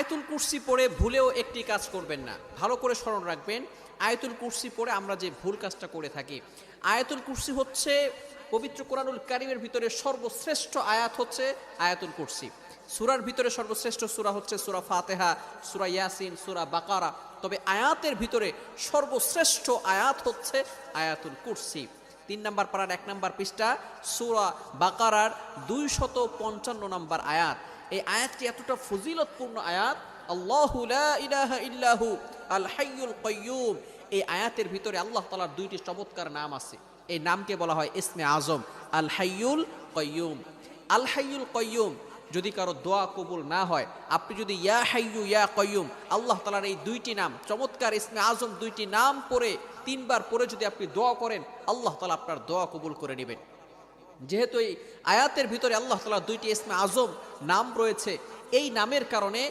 আয়াতুল কুরসি পড়ে ভুলেও একটি কাজ করবেন না, ভালো করে স্মরণ রাখবেন। আয়াতুল কুরসি পড়ে আমরা যে ভুল কাজটা করে থাকি, আয়াতুল কুরসি হচ্ছে পবিত্র কোরআনুল কারীমের ভিতরে সর্বশ্রেষ্ঠ আয়াত হচ্ছে আয়াতুল কুরসি। সূরার ভিতরে সর্বশ্রেষ্ঠ সূরা হচ্ছে সূরা ফাতিহা, সূরা ইয়াসিন, সূরা বাকারা। তবে আয়াতের ভিতরে সর্বশ্রেষ্ঠ আয়াত হচ্ছে আয়াতুল কুরসি। 3 নম্বর পারার 1 নম্বর পৃষ্ঠা সূরা বাকারার 255 নম্বর আয়াত। এই আয়াতটি এতটা ফজিলতপূর্ণ আয়াত, আল্লাহু লা ইলাহা ইল্লাহু আল হাইয়ুল কাইয়্যুম। এই আয়াতের ভিতরে আল্লাহ তাআলার 2টি চমৎকার নাম আছে। এই নামকে বলা হয় ইসমে আজম, আল হাইয়ুল কাইয়্যুম। আল হাইয়ুল কাইয়্যুম যদি কারো দোয়া কবুল না হয়, আপনি যদি ইয়া হাইয়ু ইয়া কাইয়্যুম আল্লাহ তাআলার এই 2টি নাম, চমৎকার ইসমে আজম 2টি নাম পড়ে 3 বার পরে যদি আপনি দোয়া করেন, আল্লাহ তাআলা আপনার দোয়া কবুল করে নেবেন। যেহেতু এই আয়াতের ভিতরে আল্লাহ তাআলার 2টি ইসমে আজম নাম রয়েছে, এই নামের কারণে